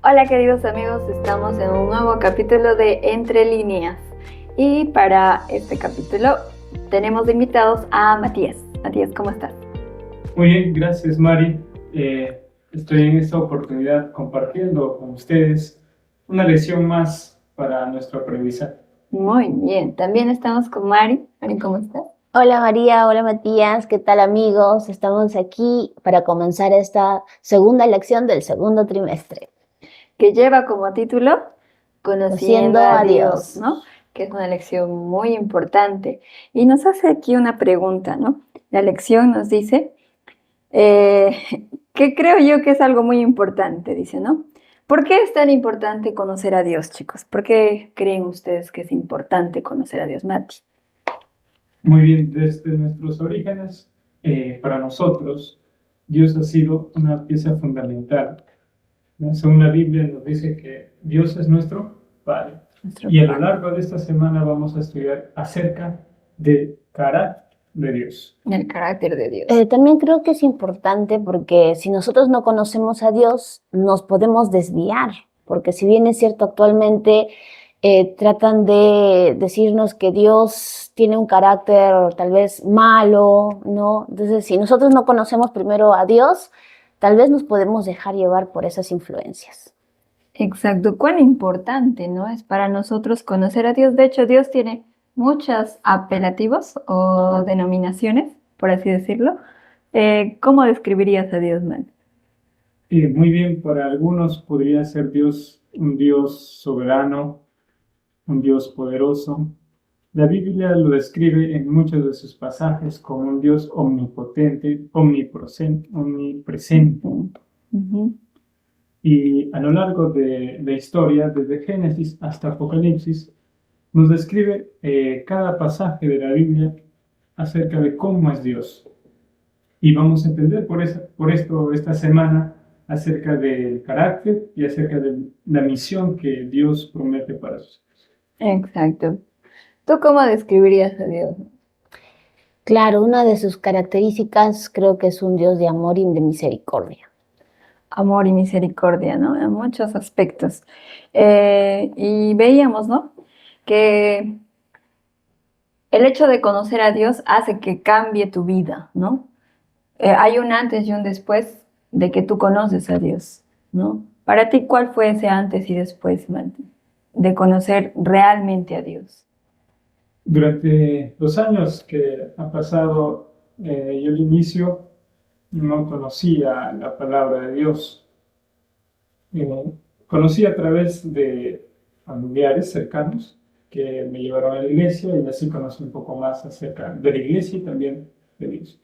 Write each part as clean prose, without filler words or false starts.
Hola queridos amigos, estamos en un nuevo capítulo de Entre Líneas y para este capítulo tenemos de invitados a Matías. Matías, ¿cómo estás? Muy bien, gracias Mari. Estoy en esta oportunidad compartiendo con ustedes una lección más para nuestro aprendizaje. Muy bien, también estamos con Mari. Mari, ¿cómo estás? Hola María, hola Matías, ¿qué tal amigos? Estamos aquí para comenzar esta segunda lección del segundo trimestre. Que lleva como título Conociendo a Dios, ¿no? Que es una lección muy importante. Y nos hace aquí una pregunta, ¿no? La lección nos dice, que creo yo que es algo muy importante, dice, ¿no? ¿Por qué es tan importante conocer a Dios, chicos? ¿Por qué creen ustedes que es importante conocer a Dios, Mati? Muy bien, desde nuestros orígenes, para nosotros, Dios ha sido una pieza fundamental, ¿no? Según la Biblia nos dice que Dios es nuestro Padre. Y a lo largo de esta semana vamos a estudiar acerca del carácter de Dios. El carácter de Dios. También creo que es importante porque si nosotros no conocemos a Dios, nos podemos desviar, porque si bien es cierto actualmente tratan de decirnos que Dios tiene un carácter tal vez malo, ¿no? Entonces, si nosotros no conocemos primero a Dios, tal vez nos podemos dejar llevar por esas influencias. Exacto, cuán importante, ¿no? Es para nosotros conocer a Dios. De hecho, Dios tiene muchos apelativos o denominaciones, por así decirlo. ¿Cómo describirías a Dios, man? Muy bien, para algunos podría ser Dios un Dios soberano, un Dios poderoso. La Biblia lo describe en muchos de sus pasajes como un Dios omnipotente, omnipresente. Y a lo largo de la historia, desde Génesis hasta Apocalipsis, nos describe cada pasaje de la Biblia acerca de cómo es Dios. Y vamos a entender por esto esta semana acerca del carácter y acerca de la misión que Dios promete para sus hijos. Exacto. ¿Tú cómo describirías a Dios? Claro, una de sus características creo que es un Dios de amor y de misericordia. Amor y misericordia, ¿no? En muchos aspectos. Y veíamos, ¿no? Que el hecho de conocer a Dios hace que cambie tu vida, ¿no? Hay un antes y un después de que tú conoces a Dios, ¿no? Para ti, ¿cuál fue ese antes y después, Mati, de conocer realmente a Dios? Durante los años que ha pasado, yo al inicio no conocía la palabra de Dios. Conocí a través de familiares cercanos que me llevaron a la iglesia y así conocí un poco más acerca de la iglesia y también de Dios.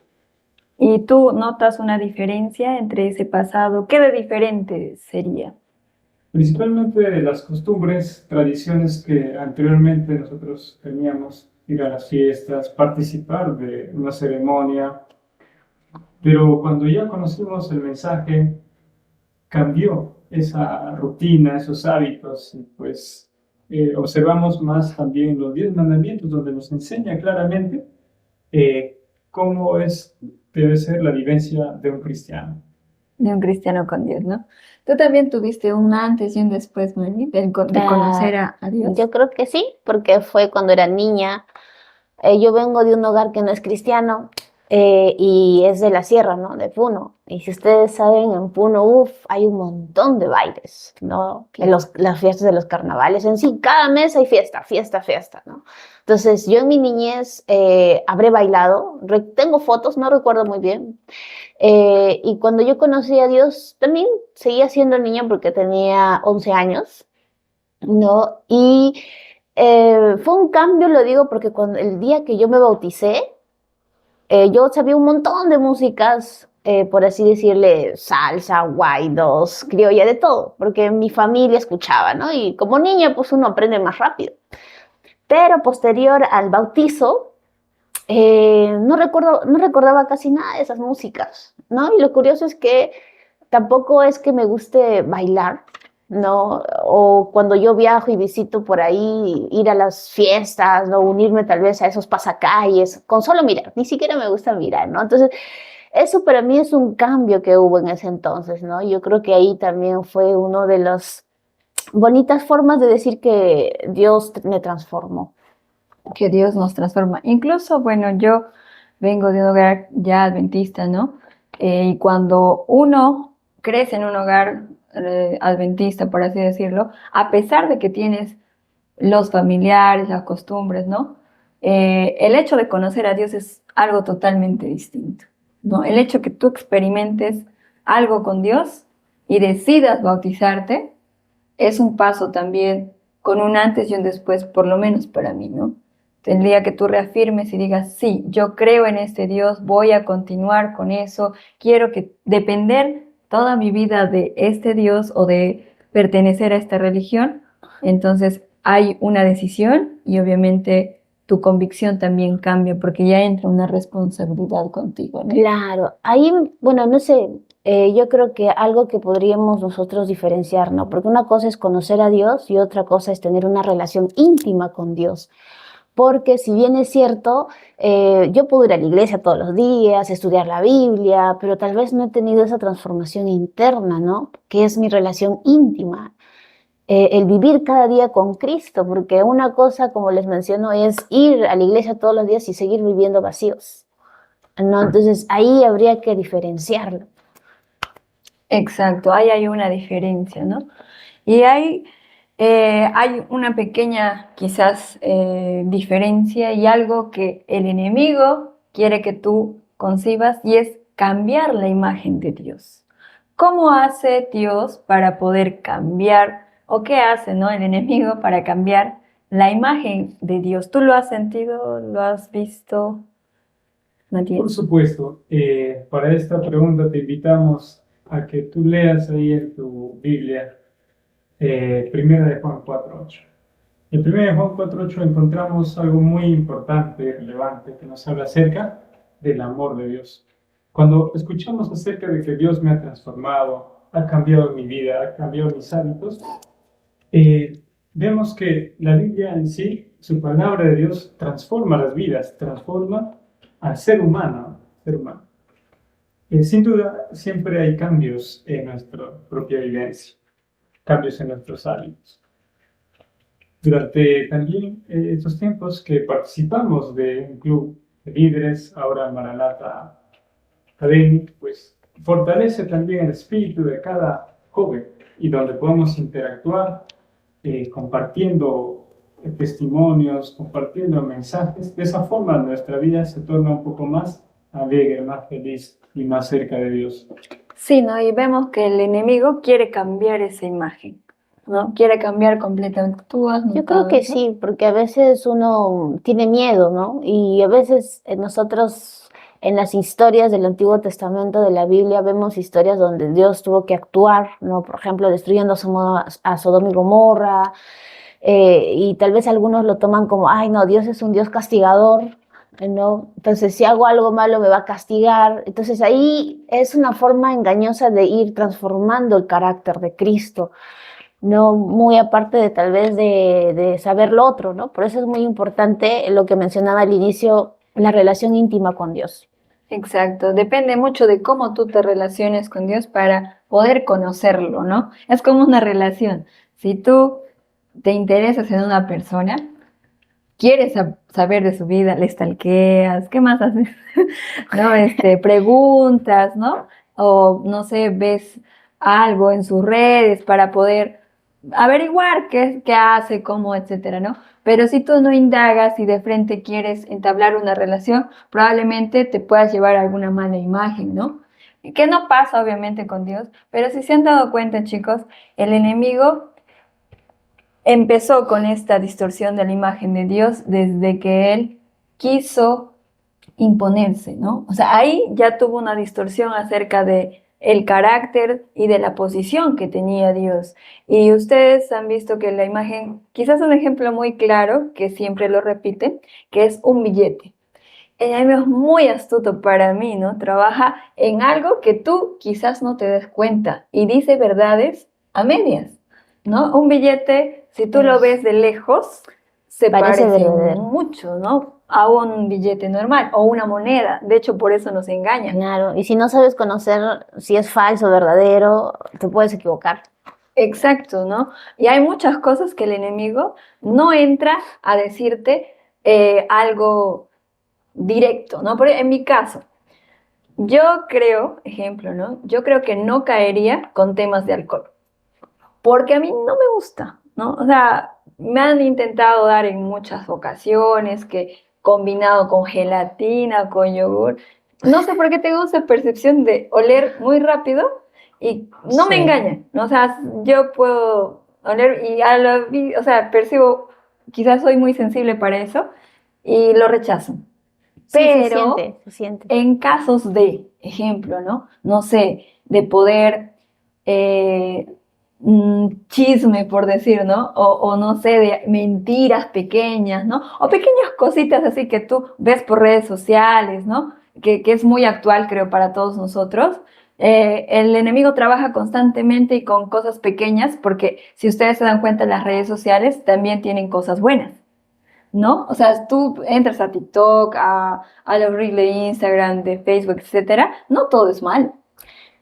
¿Y tú notas una diferencia entre ese pasado? ¿Qué de diferente sería? Principalmente de las costumbres, tradiciones que anteriormente nosotros teníamos, ir a las fiestas, participar de una ceremonia, pero cuando ya conocimos el mensaje, cambió esa rutina, esos hábitos, y pues observamos más también los 10 mandamientos, donde nos enseña claramente cómo debe ser la vivencia de un cristiano. De un cristiano con Dios, ¿no? Tú también tuviste un antes y un después, Mani, de conocer a Dios. Yo creo que sí, porque fue cuando era niña. Yo vengo de un hogar que no es cristiano y es de la sierra, ¿no? De Puno. Y si ustedes saben, en Puno, hay un montón de bailes, ¿no? Claro. Las fiestas de los carnavales en sí, cada mes hay fiesta, ¿no? Entonces, yo en mi niñez habré bailado, tengo fotos, no recuerdo muy bien. Y cuando yo conocí a Dios, también seguía siendo niña porque tenía 11 años, ¿no? Y fue un cambio, lo digo, porque el día que yo me bauticé, yo sabía un montón de músicas, por así decirle, salsa, guaidos, criolla, de todo, porque mi familia escuchaba, ¿no? Y como niña, pues uno aprende más rápido. Pero posterior al bautizo, no recordaba casi nada de esas músicas, ¿no? Y lo curioso es que tampoco es que me guste bailar, ¿no? O cuando yo viajo y visito por ahí, ir a las fiestas, ¿no? Unirme tal vez a esos pasacalles, con solo mirar, ni siquiera me gusta mirar, ¿no? Entonces, eso para mí es un cambio que hubo en ese entonces, ¿no? Yo creo que ahí también fue uno de las bonitas formas de decir que Dios me transformó. Que Dios nos transforma. Incluso, bueno, yo vengo de un hogar ya adventista, ¿no? Y cuando uno crece en un hogar adventista, por así decirlo, a pesar de que tienes los familiares, las costumbres, ¿no? El hecho de conocer a Dios es algo totalmente distinto, ¿no? El hecho que tú experimentes algo con Dios y decidas bautizarte es un paso también con un antes y un después, por lo menos para mí, ¿no? Tendría que tú reafirmes y digas, sí, yo creo en este Dios, voy a continuar con eso, quiero que depender toda mi vida de este Dios o de pertenecer a esta religión. Entonces hay una decisión y obviamente tu convicción también cambia porque ya entra una responsabilidad contigo, ¿no? Claro, ahí, bueno, no sé, yo creo que algo que podríamos nosotros diferenciar, ¿no? Porque una cosa es conocer a Dios y otra cosa es tener una relación íntima con Dios. Porque si bien es cierto, yo puedo ir a la iglesia todos los días, estudiar la Biblia, pero tal vez no he tenido esa transformación interna, ¿no? Que es mi relación íntima. El vivir cada día con Cristo, porque una cosa, como les menciono, es ir a la iglesia todos los días y seguir viviendo vacíos, ¿no? Entonces ahí habría que diferenciarlo. Exacto, ahí hay una diferencia, ¿no? Y hay una pequeña, quizás, diferencia y algo que el enemigo quiere que tú concibas y es cambiar la imagen de Dios. ¿Cómo hace Dios para poder cambiar, o qué hace, ¿no? El enemigo para cambiar la imagen de Dios? ¿Tú lo has sentido? ¿Lo has visto, Matías? Por supuesto, para esta pregunta te invitamos a que tú leas ahí en tu Biblia, Primera de Juan 4:8. En Primera de Juan 4:8 encontramos algo muy importante y relevante que nos habla acerca del amor de Dios. Cuando escuchamos acerca de que Dios me ha transformado, ha cambiado mi vida, ha cambiado mis hábitos, vemos que la Biblia en sí, su palabra de Dios, transforma las vidas, transforma al ser humano. Ser humano. Sin duda, siempre hay cambios en nuestra propia vivencia, cambios en nuestros hábitos. Durante también estos tiempos que participamos de un club de líderes, ahora Maranatha Academy, pues fortalece también el espíritu de cada joven y donde podemos interactuar compartiendo testimonios, compartiendo mensajes. De esa forma nuestra vida se torna un poco más alegre, más feliz y más cerca de Dios. Sí, ¿no? Y vemos que el enemigo quiere cambiar esa imagen, ¿no? Quiere cambiar completamente. ¿Tú has Yo creo notado que eso? sí, porque a veces uno tiene miedo, ¿no? Y a veces nosotros en las historias del Antiguo Testamento de la Biblia vemos historias donde Dios tuvo que actuar, ¿no? Por ejemplo, destruyendo a Sodoma y Gomorra, y tal vez algunos lo toman como, ay, no, Dios es un Dios castigador, ¿no? Entonces, si hago algo malo me va a castigar. Entonces, ahí es una forma engañosa de ir transformando el carácter de Cristo, no muy aparte de tal vez de saber lo otro, ¿no? Por eso es muy importante lo que mencionaba al inicio, la relación íntima con Dios. Exacto, depende mucho de cómo tú te relaciones con Dios para poder conocerlo, ¿no? Es como una relación. Si tú te interesas en una persona, quieres saber de su vida, le stalkeas, ¿qué más haces? ¿No? Preguntas, ¿no? O no sé, ves algo en sus redes para poder averiguar qué hace, cómo, etcétera, ¿no? Pero si tú no indagas y de frente quieres entablar una relación, probablemente te puedas llevar alguna mala imagen, ¿no? Que no pasa obviamente con Dios, pero si se han dado cuenta, chicos, el enemigo empezó con esta distorsión de la imagen de Dios desde que él quiso imponerse, ¿no? O sea, ahí ya tuvo una distorsión acerca de el carácter y de la posición que tenía Dios. Y ustedes han visto que la imagen, quizás un ejemplo muy claro, que siempre lo repite, que es un billete. El enemigo es muy astuto para mí, ¿no? Trabaja en algo que tú quizás no te des cuenta y dice verdades a medias, ¿no? Un billete, si tú lo ves de lejos, se Parece parece verdadero. mucho, ¿no? a un billete normal o una moneda. De hecho, por eso nos engañan. Claro, y si no sabes conocer si es falso o verdadero, te puedes equivocar. Exacto, ¿no? Y hay muchas cosas que el enemigo no entra a decirte algo directo, ¿no? En mi caso, yo creo, ejemplo, ¿no? Yo creo que no caería con temas de alcohol, porque a mí no me gusta, ¿no? O sea, me han intentado dar en muchas ocasiones que combinado con gelatina, con yogur. No sé por qué tengo esa percepción de oler muy rápido y no me Sí. engañan, ¿no? O sea, yo puedo oler y o sea, percibo, quizás soy muy sensible para eso y lo rechazo. Sí, se Pero siente, se siente. en casos de, ejemplo, ¿no? No sé, de poder, eh, chisme, por decir, ¿no? O no sé, de mentiras pequeñas, ¿no? O pequeñas cositas así que tú ves por redes sociales, ¿no? Que es muy actual, creo, para todos nosotros. El enemigo trabaja constantemente y con cosas pequeñas, porque si ustedes se dan cuenta, las redes sociales también tienen cosas buenas, ¿no? O sea, tú entras a TikTok, a los reels de Instagram, de Facebook, etcétera, no todo es mal.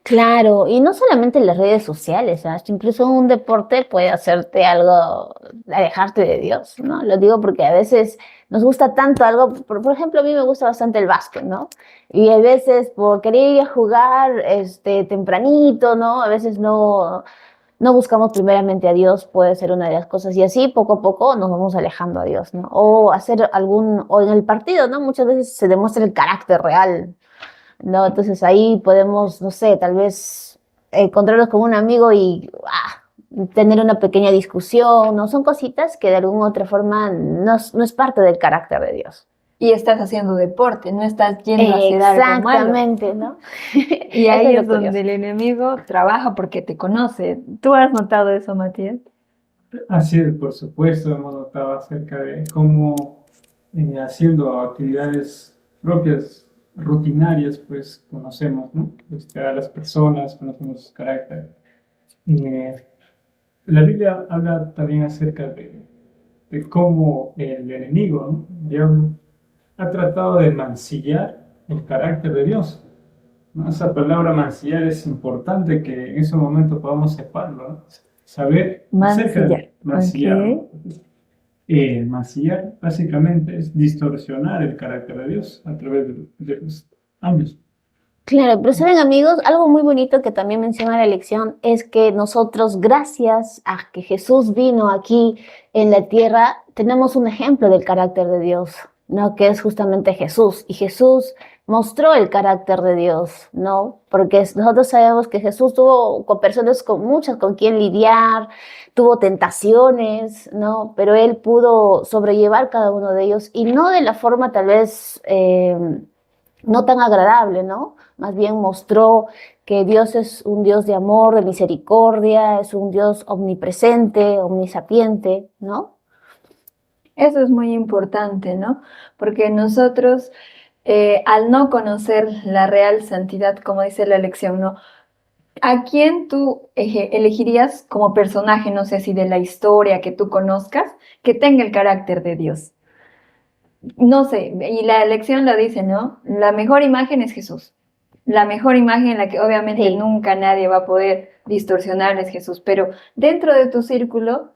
Claro, y no solamente en las redes sociales, ¿sabes? Incluso un deporte puede hacerte algo, alejarte de Dios, ¿no? Lo digo porque a veces nos gusta tanto algo, por ejemplo, a mí me gusta bastante el básquet, ¿no? Y a veces por querer ir a jugar tempranito, ¿no? A veces no buscamos primeramente a Dios, puede ser una de las cosas, y así poco a poco nos vamos alejando a Dios, ¿no? O en el partido, ¿no? Muchas veces se demuestra el carácter real, ¿no? Entonces ahí podemos, no sé, tal vez encontrarnos con un amigo y tener una pequeña discusión, ¿no? Son cositas que de alguna u otra forma no es parte del carácter de Dios. Y estás haciendo deporte, no estás yendo a hacer algo malo. Exactamente, ¿no? Y Eso ahí lo es donde curioso. el enemigo trabaja porque te conoce. ¿Tú has notado eso, Matías? Así es, por supuesto, hemos notado acerca de cómo haciendo actividades propias, rutinarias, pues conocemos, ¿no? A las personas, conocemos su carácter. Eh, la Biblia habla también acerca de cómo el enemigo, ¿no? Diablo, ha tratado de mancillar el carácter de Dios, ¿no? Esa palabra mancillar es importante que en ese momento podamos separlo, ¿no? Saber acerca Mancillar. de mancillar, Ok. ¿no? Mancillar básicamente es distorsionar el carácter de Dios a través de los años. Claro, pero saben amigos, algo muy bonito que también menciona la lección es que nosotros, gracias a que Jesús vino aquí en la tierra, tenemos un ejemplo del carácter de Dios, ¿no? Que es justamente Jesús. Y Jesús mostró el carácter de Dios, ¿no? Porque nosotros sabemos que Jesús tuvo con personas muchas con quien lidiar, tuvo tentaciones, ¿no? Pero él pudo sobrellevar cada uno de ellos y no de la forma tal vez no tan agradable, ¿no? Más bien mostró que Dios es un Dios de amor, de misericordia, es un Dios omnipresente, omnisapiente, ¿no? Eso es muy importante, ¿no? Porque nosotros, al no conocer la real santidad, como dice la lección, ¿no? ¿A quién tú elegirías como personaje, no sé si de la historia que tú conozcas, que tenga el carácter de Dios? No sé, y la lección lo dice, ¿no? La mejor imagen es Jesús. La mejor imagen en la que obviamente Sí. nunca nadie va a poder distorsionar es Jesús, pero dentro de tu círculo,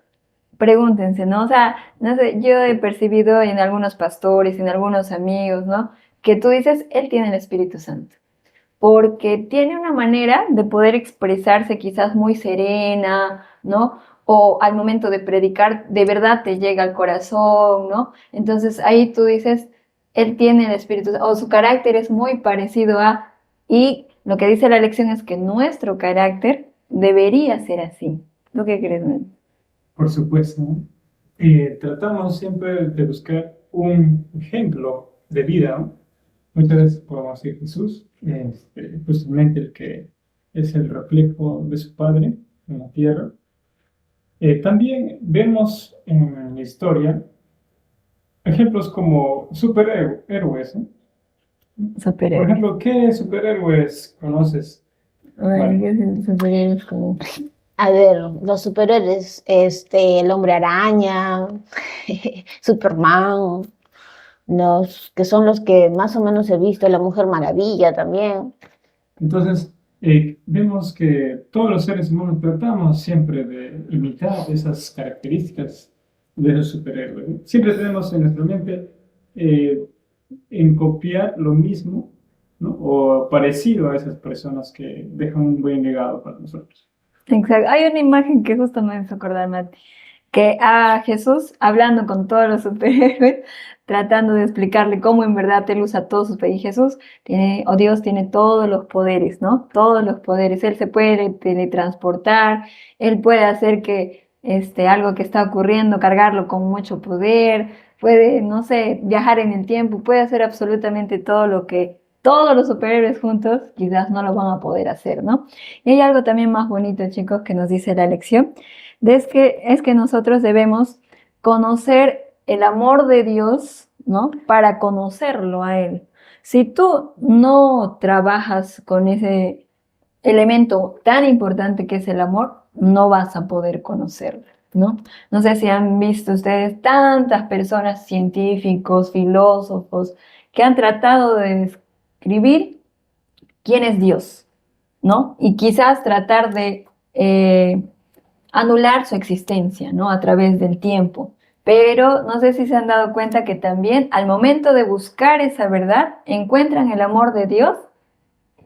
pregúntense, ¿no? O sea, no sé, yo he percibido en algunos pastores, en algunos amigos, ¿no? Que tú dices, él tiene el Espíritu Santo, porque tiene una manera de poder expresarse quizás muy serena, ¿no? O al momento de predicar, de verdad te llega al corazón, ¿no? Entonces ahí tú dices, él tiene el Espíritu Santo, o su carácter es muy parecido a, y lo que dice la lección es que nuestro carácter debería ser así. ¿Tú qué crees, Mel? Por supuesto, ¿no? Tratamos siempre de buscar un ejemplo de vida, ¿no? Muchas veces podemos decir Jesús, justamente el que es el reflejo de su Padre en la tierra. También vemos en la historia ejemplos como superhéroes, ¿no? Por Superhéroe. ejemplo, ¿qué superhéroes conoces? Ay, ¿qué es el superhéroe? Como... A ver, los superhéroes, el Hombre Araña, Superman, que son los que más o menos he visto, la Mujer Maravilla también. Entonces, vemos que todos los seres humanos tratamos siempre de imitar esas características de los superhéroes, ¿no? Siempre tenemos en nuestra mente en copiar lo mismo, ¿no? O parecido a esas personas que dejan un buen legado para nosotros. Exacto. Hay una imagen que justo me hizo acordar, Mati, que a Jesús hablando con todos los superhéroes, tratando de explicarle cómo en verdad él usa todos sus poderes. Y Jesús tiene, o Dios tiene todos los poderes, ¿no? Todos los poderes. Él se puede teletransportar, él puede hacer que algo que está ocurriendo, cargarlo con mucho poder, puede, no sé, viajar en el tiempo, puede hacer absolutamente todo lo que todos los superhéroes juntos quizás no lo van a poder hacer, ¿no? Y hay algo también más bonito, chicos, que nos dice la lección es que nosotros debemos conocer el amor de Dios, ¿no? Para conocerlo a Él. Si tú no trabajas con ese elemento tan importante que es el amor, no vas a poder conocerlo, ¿no? No sé si han visto ustedes tantas personas, científicos, filósofos, que han tratado de describir quién es Dios, ¿no? Y quizás tratar de anular su existencia, ¿no? A través del tiempo. Pero no sé si se han dado cuenta que también al momento de buscar esa verdad, encuentran el amor de Dios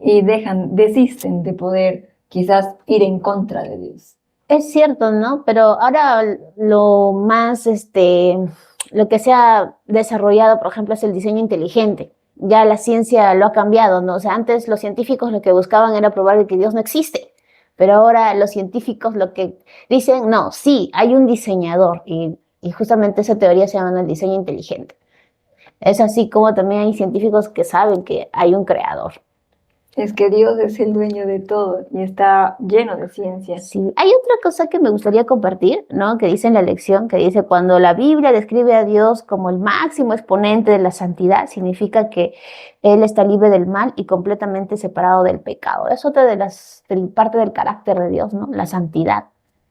y desisten de poder quizás ir en contra de Dios. Es cierto, ¿no? Pero ahora lo más, lo que se ha desarrollado, por ejemplo, es el diseño inteligente. Ya la ciencia lo ha cambiado, ¿no? O sea, antes los científicos lo que buscaban era probar que Dios no existe. Pero ahora los científicos lo que dicen, no, sí, hay un diseñador. Y justamente esa teoría se llama el diseño inteligente. Es así como también hay científicos que saben que hay un creador. Es que Dios es el dueño de todo y está lleno de ciencia. Sí, hay otra cosa que me gustaría compartir, ¿no? Que dice en la lección, que dice, cuando la Biblia describe a Dios como el máximo exponente de la santidad, significa que Él está libre del mal y completamente separado del pecado. Es otra de parte del carácter de Dios, ¿no? La santidad.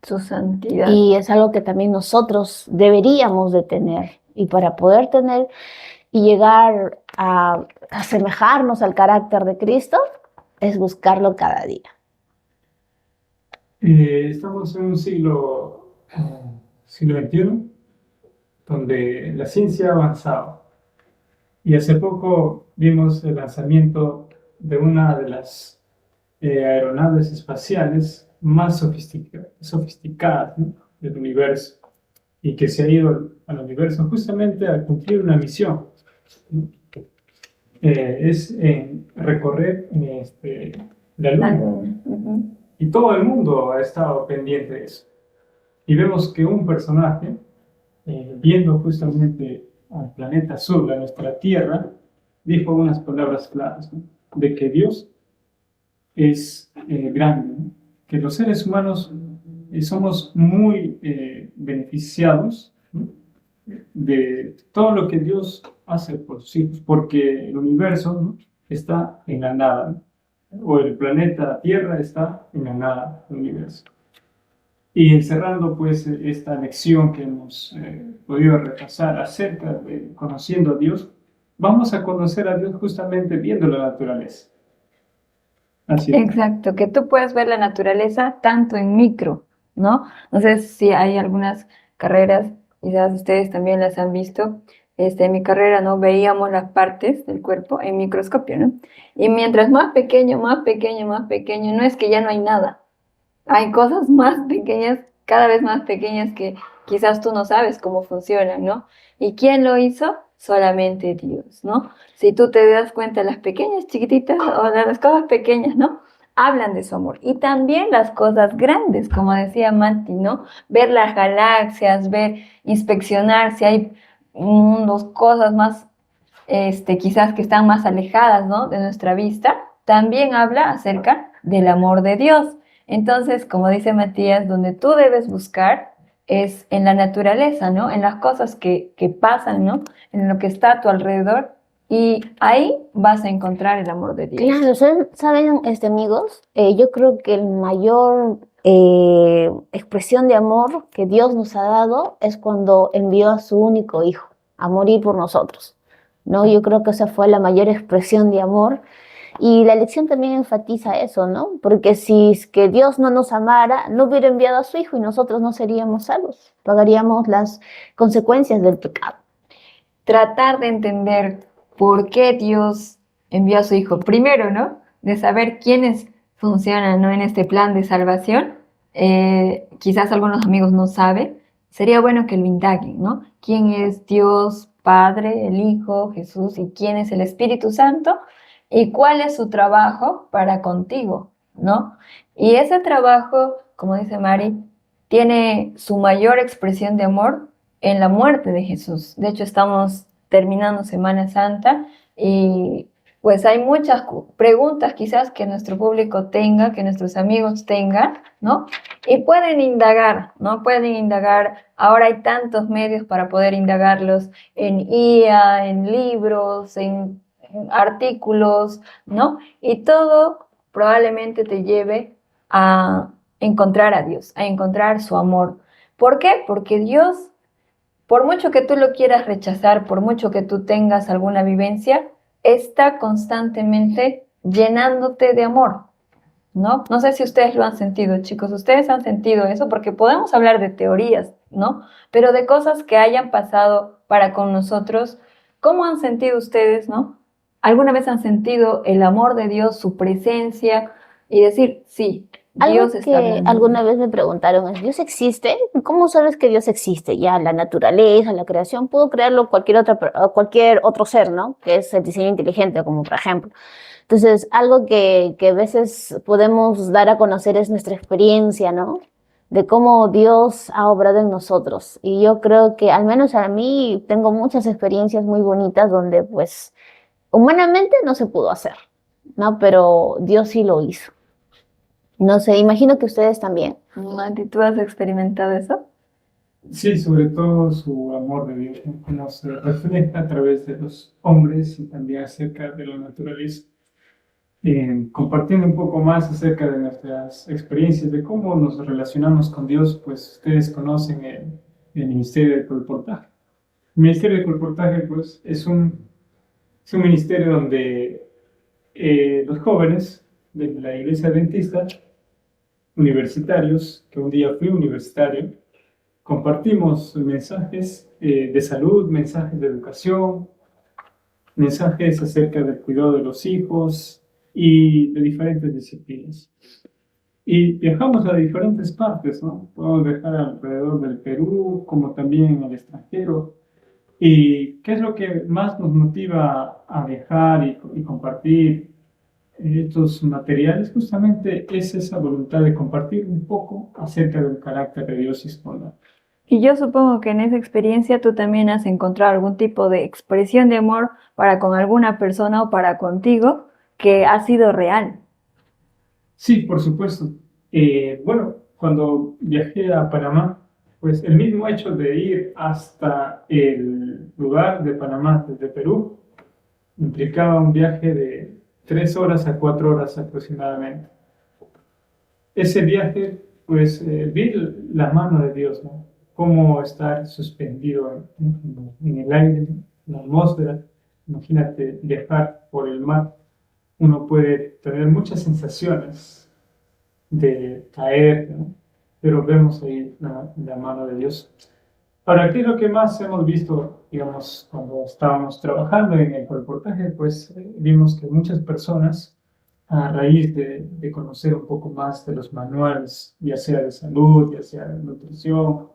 Su santidad. Y es algo que también nosotros deberíamos de tener. Y para poder tener y llegar a asemejarnos al carácter de Cristo, es buscarlo cada día. Estamos en un siglo XXI, donde la ciencia ha avanzado. Y hace poco vimos el lanzamiento de una de las aeronaves espaciales más sofisticadas, ¿no? Del universo, y que se ha ido al universo justamente a cumplir una misión, ¿no? Es recorrer la Luna. Uh-huh. Y todo el mundo ha estado pendiente de eso. Y vemos que un personaje, viendo justamente al planeta azul, a nuestra Tierra, dijo unas palabras claras, ¿no? De que Dios es grande, ¿no? Que los seres humanos somos muy beneficiados, ¿no? De todo lo que Dios hace por sus hijos, porque el universo, ¿no? Está en la nada, ¿no? O el planeta Tierra está en la nada del universo. Y encerrando pues esta lección que hemos podido repasar acerca de conociendo a Dios, vamos a conocer a Dios justamente viendo la naturaleza. Así es. Exacto, que tú puedes ver la naturaleza tanto en micro, ¿no? No sé si hay algunas carreras, quizás ustedes también las han visto. En mi carrera, ¿no? Veíamos las partes del cuerpo en microscopio, ¿no? Y mientras más pequeño, más pequeño, más pequeño, no es que ya no hay nada. Hay cosas más pequeñas, cada vez más pequeñas que quizás tú no sabes cómo funcionan, ¿no? ¿Y quién lo hizo? Solamente Dios, ¿no? Si tú te das cuenta, las pequeñas chiquititas o las cosas pequeñas, ¿no? Hablan de su amor. Y también las cosas grandes, como decía Mati, ¿no? Ver las galaxias, inspeccionar si hay mundos, cosas más, quizás que están más alejadas, ¿no? De nuestra vista, también habla acerca del amor de Dios. Entonces, como dice Matías, donde tú debes buscar es en la naturaleza, ¿no? En las cosas que pasan, ¿no? En lo que está a tu alrededor. Y ahí vas a encontrar el amor de Dios. Claro, ¿saben, amigos? Yo creo que el mayor expresión de amor que Dios nos ha dado es cuando envió a su único hijo a morir por nosotros. ¿no? Yo creo que esa fue la mayor expresión de amor. Y la lección también enfatiza eso, ¿no? Porque si es que Dios no nos amara, no hubiera enviado a su Hijo y nosotros no seríamos salvos. Pagaríamos las consecuencias del pecado. Tratar de entender por qué Dios envió a su Hijo. Primero, ¿no? De saber quiénes funcionan, ¿no? En este plan de salvación. Quizás algunos amigos no saben. Sería bueno que lo indaguen, ¿no? ¿Quién es Dios Padre, el Hijo, Jesús y quién es el Espíritu Santo? ¿Y cuál es su trabajo para contigo, ¿no? Y ese trabajo, como dice Mari, tiene su mayor expresión de amor en la muerte de Jesús. De hecho, estamos terminando Semana Santa y pues hay muchas preguntas quizás que nuestro público tenga, que nuestros amigos tengan, ¿no? Y pueden indagar, ¿no? Pueden indagar. Ahora hay tantos medios para poder indagarlos en IA, en libros, en artículos, ¿no? Y todo probablemente te lleve a encontrar a Dios, a encontrar su amor. ¿Por qué? Porque Dios, por mucho que tú lo quieras rechazar, por mucho que tú tengas alguna vivencia, está constantemente llenándote de amor, ¿no? No sé si ustedes lo han sentido, chicos, ustedes han sentido eso, porque podemos hablar de teorías, ¿no? Pero de cosas que hayan pasado para con nosotros, ¿cómo han sentido ustedes, no? ¿Alguna vez han sentido el amor de Dios, su presencia y decir, sí, Dios Algo está que hablando? alguna vez me preguntaron es, ¿Dios existe? ¿Cómo sabes que Dios existe? Ya la naturaleza, la creación, pudo crearlo cualquier otro ser, ¿no? Que es el diseño inteligente, como por ejemplo. Entonces, algo que a veces podemos dar a conocer es nuestra experiencia, ¿no? De cómo Dios ha obrado en nosotros. Y yo creo que, al menos a mí, tengo muchas experiencias muy bonitas donde, pues, humanamente no se pudo hacer, ¿no? Pero Dios sí lo hizo. No sé, imagino que ustedes también. Mati, ¿tú has experimentado eso? Sí, sobre todo su amor de Dios, ¿no? Cómo se refleja a través de los hombres y también acerca de la naturaleza. Compartiendo un poco más acerca de nuestras experiencias, de cómo nos relacionamos con Dios, pues ustedes conocen el Ministerio de Colportaje. El Ministerio de Colportaje, pues, es un ministerio donde los jóvenes de la Iglesia Adventista, universitarios, que un día fui universitario, compartimos mensajes de salud, mensajes de educación, mensajes acerca del cuidado de los hijos y de diferentes disciplinas. Y viajamos a diferentes partes, ¿no? Podemos viajar alrededor del Perú, como también en el extranjero. ¿Y qué es lo que más nos motiva a viajar y compartir estos materiales? Justamente es esa voluntad de compartir un poco acerca del carácter de Dios y su bondad. Y yo supongo que en esa experiencia tú también has encontrado algún tipo de expresión de amor para con alguna persona o para contigo que ha sido real. Sí, por supuesto. Bueno, cuando viajé a Panamá, pues el mismo hecho de ir hasta el lugar de Panamá desde Perú implicaba un viaje de 3 horas a 4 horas aproximadamente. Ese viaje, pues vi la mano de Dios, ¿no? Cómo estar suspendido en el aire, en la atmósfera. Imagínate viajar por el mar. Uno puede tener muchas sensaciones de caer, ¿no? Pero vemos ahí la mano de Dios. Ahora, ¿qué es lo que más hemos visto, digamos, cuando estábamos trabajando en el reportaje? Pues vimos que muchas personas, a raíz de conocer un poco más de los manuales, ya sea de salud, ya sea de nutrición,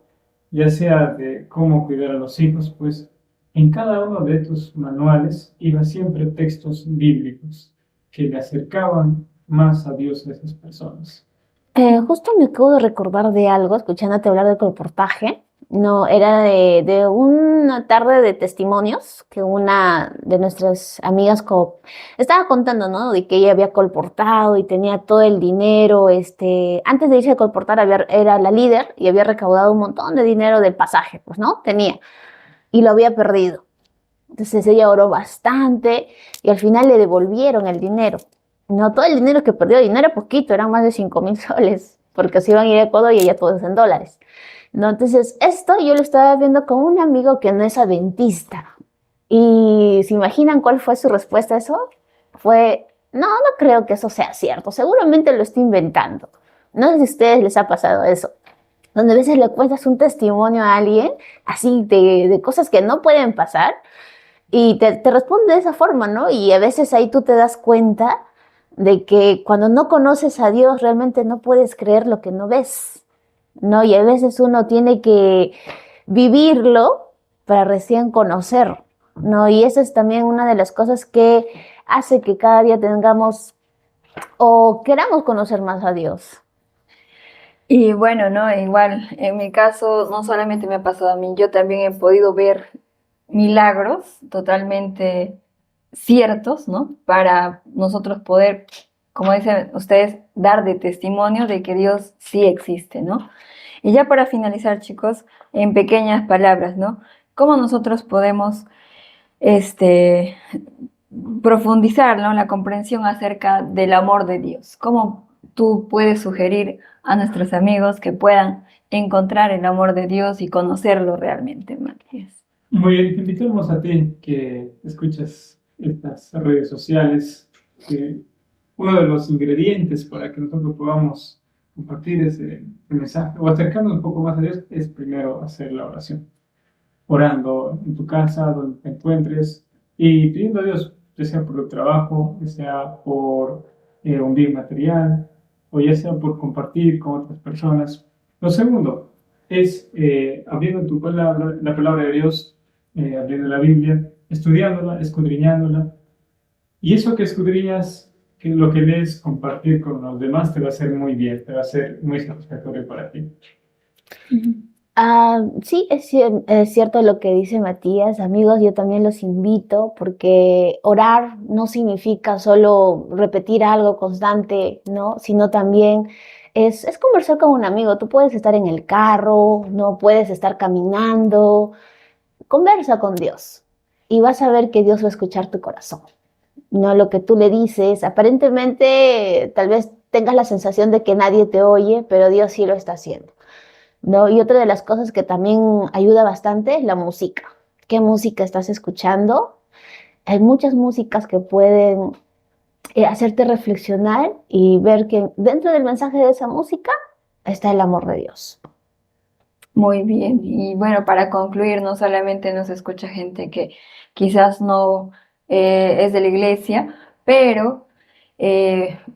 ya sea de cómo cuidar a los hijos, pues en cada uno de estos manuales iba siempre textos bíblicos que le acercaban más a Dios a esas personas. Justo me acabo de recordar de algo, escuchándote hablar del colportaje. No, era de una tarde de testimonios que una de nuestras amigas estaba contando, ¿no? De que ella había colportado y tenía todo el dinero. Antes de irse a colportar era la líder y había recaudado un montón de dinero del pasaje, pues, ¿no? Tenía. Y lo había perdido. Entonces ella oró bastante y al final le devolvieron el dinero. No, todo el dinero que perdió, y no era poquito, eran más de 5,000 soles, porque se iban a ir a Ecuador y ella todo es en dólares. No, entonces esto yo lo estaba viendo con un amigo que no es adventista. ¿Y se imaginan cuál fue su respuesta a eso? Fue, no creo que eso sea cierto, seguramente lo estoy inventando. No sé si a ustedes les ha pasado eso, donde a veces le cuentas un testimonio a alguien, así de cosas que no pueden pasar, y te responde de esa forma, ¿no? Y a veces ahí tú te das cuenta de que cuando no conoces a Dios realmente no puedes creer lo que no ves, ¿no? Y a veces uno tiene que vivirlo para recién conocer, ¿no? Y esa es también una de las cosas que hace que cada día tengamos o queramos conocer más a Dios. Y bueno, ¿no? Igual, en mi caso, no solamente me ha pasado a mí, yo también he podido ver milagros totalmente ciertos, ¿no? Para nosotros poder, como dicen ustedes, dar de testimonio de que Dios sí existe, ¿no? Y ya para finalizar, chicos, en pequeñas palabras, ¿no? ¿Cómo nosotros podemos, este, profundizar, ¿no? La comprensión acerca del amor de Dios? ¿Cómo tú puedes sugerir a nuestros amigos que puedan encontrar el amor de Dios y conocerlo realmente, Matías? Muy bien, te invitamos a ti que escuchas estas redes sociales, que uno de los ingredientes para que nosotros podamos compartir ese mensaje o acercarnos un poco más a Dios es primero hacer la oración, orando en tu casa, donde te encuentres y pidiendo a Dios, ya sea por el trabajo, ya sea por un bien material o ya sea por compartir con otras personas. Lo segundo es abriendo tu palabra, la palabra de Dios, abriendo la Biblia, estudiándola, escudriñándola. Y eso que escudriñas, que lo que lees, compartir con los demás, te va a hacer muy bien, te va a ser muy satisfactorio para ti. Sí, es cierto lo que dice Matías. Amigos, yo también los invito porque orar no significa solo repetir algo constante, ¿no? Sino también es conversar con un amigo. Tú puedes estar en el carro, no puedes estar caminando. Conversa con Dios y vas a ver que Dios va a escuchar tu corazón, no lo que tú le dices. Aparentemente, tal vez tengas la sensación de que nadie te oye, pero Dios sí lo está haciendo, ¿no? Y otra de las cosas que también ayuda bastante es la música. ¿Qué música estás escuchando? Hay muchas músicas que pueden hacerte reflexionar y ver que dentro del mensaje de esa música está el amor de Dios. Muy bien. Y bueno, para concluir, no solamente nos escucha gente que quizás no es de la iglesia, pero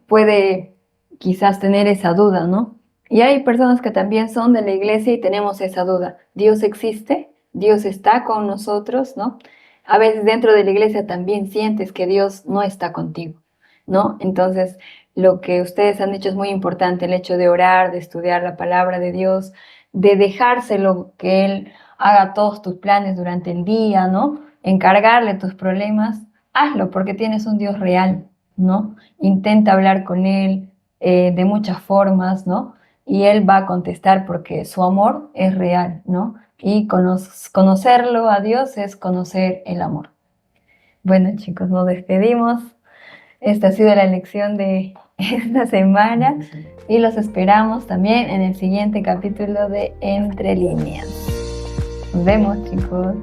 puede quizás tener esa duda, ¿no? Y hay personas que también son de la iglesia y tenemos esa duda. ¿Dios existe? ¿Dios está con nosotros? ¿No? A veces dentro de la iglesia también sientes que Dios no está contigo, ¿no? Entonces, lo que ustedes han dicho es muy importante, el hecho de orar, de estudiar la palabra de Dios, de dejárselo que Él haga todos tus planes durante el día, ¿no? Encargarle tus problemas, hazlo porque tienes un Dios real, ¿no? Intenta hablar con Él de muchas formas, ¿no? Y Él va a contestar porque su amor es real, ¿no? Y conocerlo a Dios es conocer el amor. Bueno, chicos, nos despedimos. Esta ha sido la lección de esta semana y los esperamos también en el siguiente capítulo de Entre Líneas. Nos vemos, chicos.